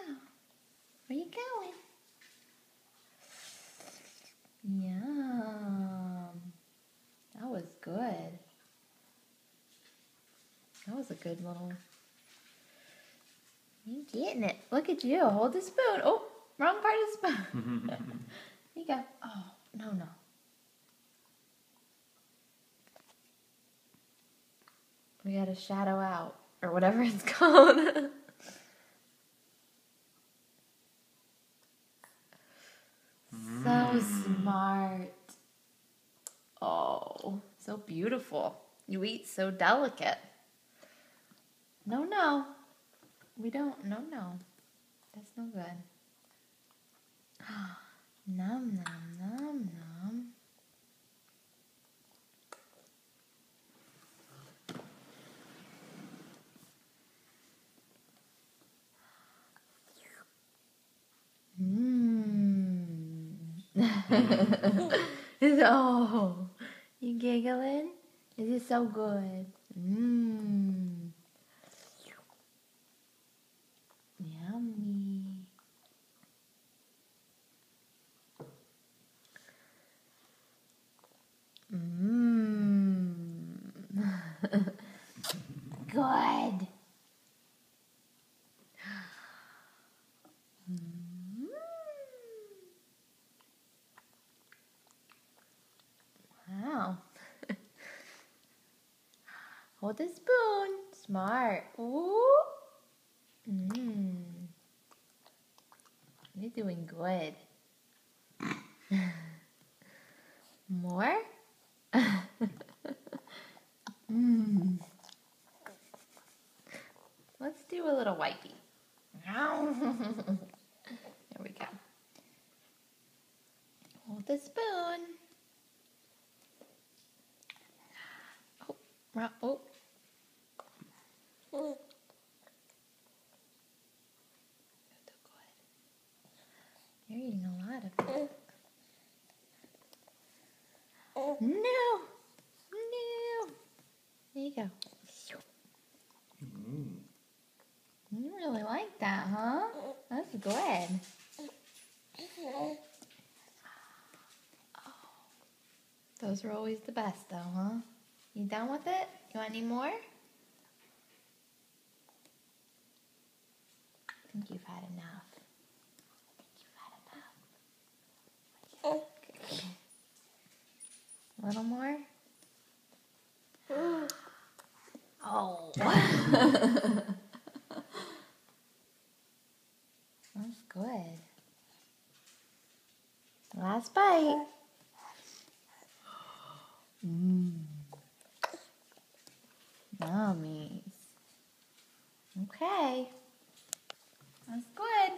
go. Where you going? Yum. That was good. That was a good little... You getting it. Look at you. Hold the spoon. Oh, wrong part of the spoon. There you go. Oh, no. We gotta shadow out. Or whatever it's called. So smart. Oh, so beautiful. You eat so delicate. No. We don't. No. That's no good. Nom, nom. Oh, you giggling? Is it so good? Yummy. Good. Wow. Hold the spoon. Smart. Ooh. You're doing good. More? Let's do a little wipey. There we go. Hold the spoon. Oh. You're eating a lot of it. No. There you go. You really like that, huh? That's good. Oh, those are always the best, though, huh? You done with it? You want any more? I think you've had enough. Okay. A little more? Oh. That's good. Last bite. Yummies. Okay. That's good.